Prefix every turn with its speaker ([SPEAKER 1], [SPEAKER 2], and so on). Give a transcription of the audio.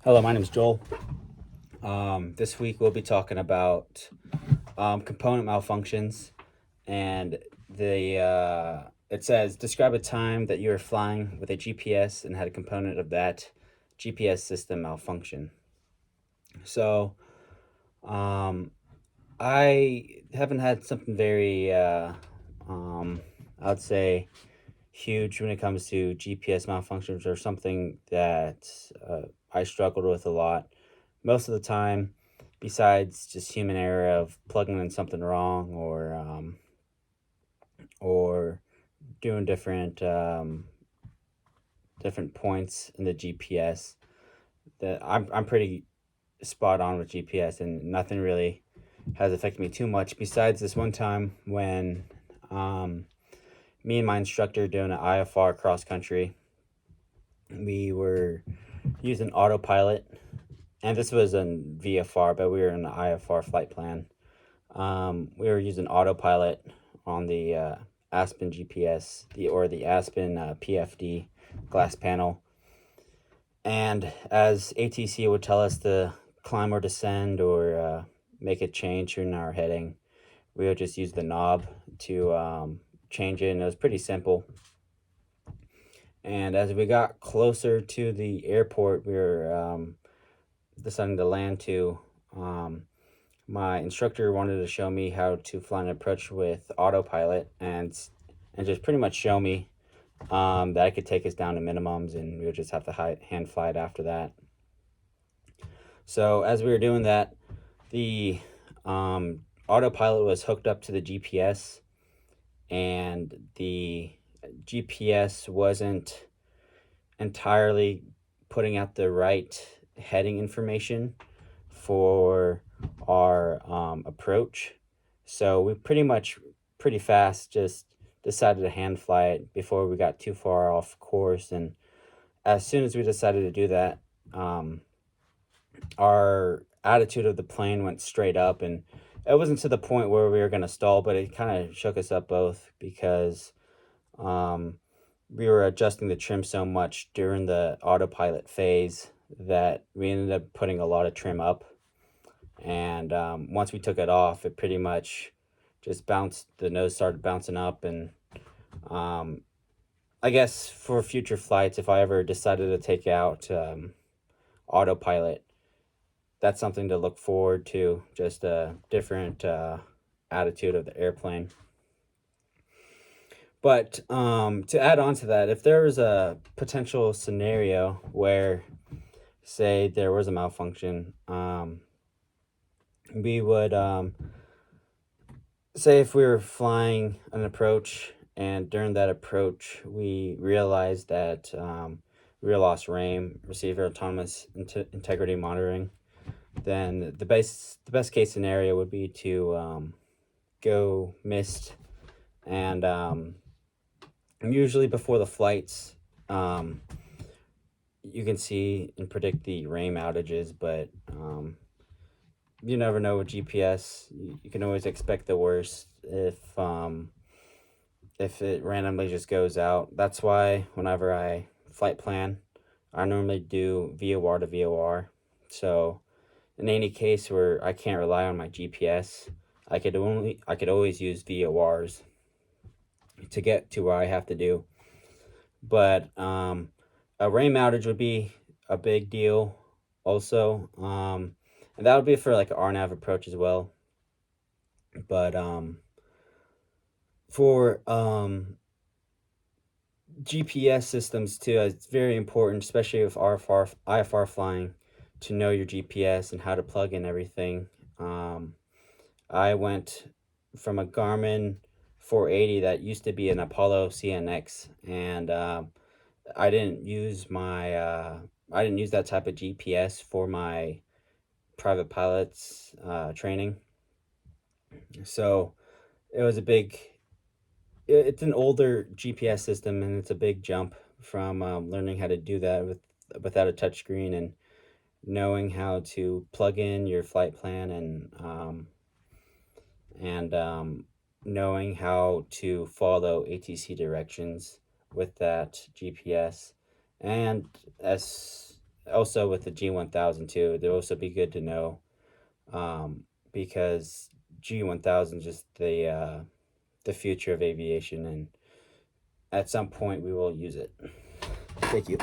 [SPEAKER 1] Hello, my name is Joel. This week we'll be talking about component malfunctions, and it says describe a time that you were flying with a GPS and had a component of that GPS system malfunction. So, um, I haven't had something very, um, I'd say, huge when it comes to GPS malfunctions or something that I struggled with a lot. Most of the time, besides just human error of plugging in something wrong or doing different points in the GPS, that I'm pretty spot on with GPS, and nothing really has affected me too much. Besides this one time when um, me and my instructor doing an IFR cross country, we were using autopilot, and this was in VFR, but we were in the IFR flight plan. We were using autopilot on the Aspen GPS, the Aspen PFD glass panel, and as ATC would tell us to climb or descend or make a change in our heading, we would just use the knob to change it, and it was pretty simple. And as we got closer to the airport, we were deciding to land to. My instructor wanted to show me how to fly an approach with autopilot and just pretty much show me that I could take us down to minimums and we would just have to hand fly it after that. So as we were doing that, the autopilot was hooked up to the GPS, and the GPS wasn't entirely putting out the right heading information for our approach. So we pretty fast just decided to hand fly it before we got too far off course. And as soon as we decided to do that, um, our attitude of the plane went straight up. And it wasn't to the point where we were going to stall, but it kind of shook us up both because um, we were adjusting the trim so much during the autopilot phase that we ended up putting a lot of trim up. And once we took it off, it pretty much just bounced. The nose started bouncing up, and um, I guess for future flights, if I ever decided to take out autopilot, that's something to look forward to. Just a different attitude of the airplane. But to add on to that, if there was a potential scenario where, say, there was a malfunction, we would say if we were flying an approach and during that approach we realized that we lost RAM, receiver autonomous integrity monitoring, then the best case scenario would be to go missed, and usually before the flights, um, you can see and predict the RAM outages, but you never know with GPS. You can always expect the worst if it randomly just goes out. That's why whenever I flight plan, I normally do VOR to VOR. So in any case where I can't rely on my GPS, I could always use VORs to get to where I have to do. But a RAM outage would be a big deal also. And that would be for like an RNAV approach as well. But for GPS systems too, it's very important, especially with IFR flying, to know your GPS and how to plug in everything. I went from a Garmin 480 that used to be an Apollo CNX, and I didn't use that type of GPS for my private pilots training. So it was a big. It's an older GPS system, and it's a big jump from learning how to do that without a touchscreen and knowing how to plug in your flight plan and knowing how to follow ATC directions with that GPS. And also with the G1000 too, it'd also be good to know, because G1000 is just the future of aviation, and at some point we will use it. Thank you.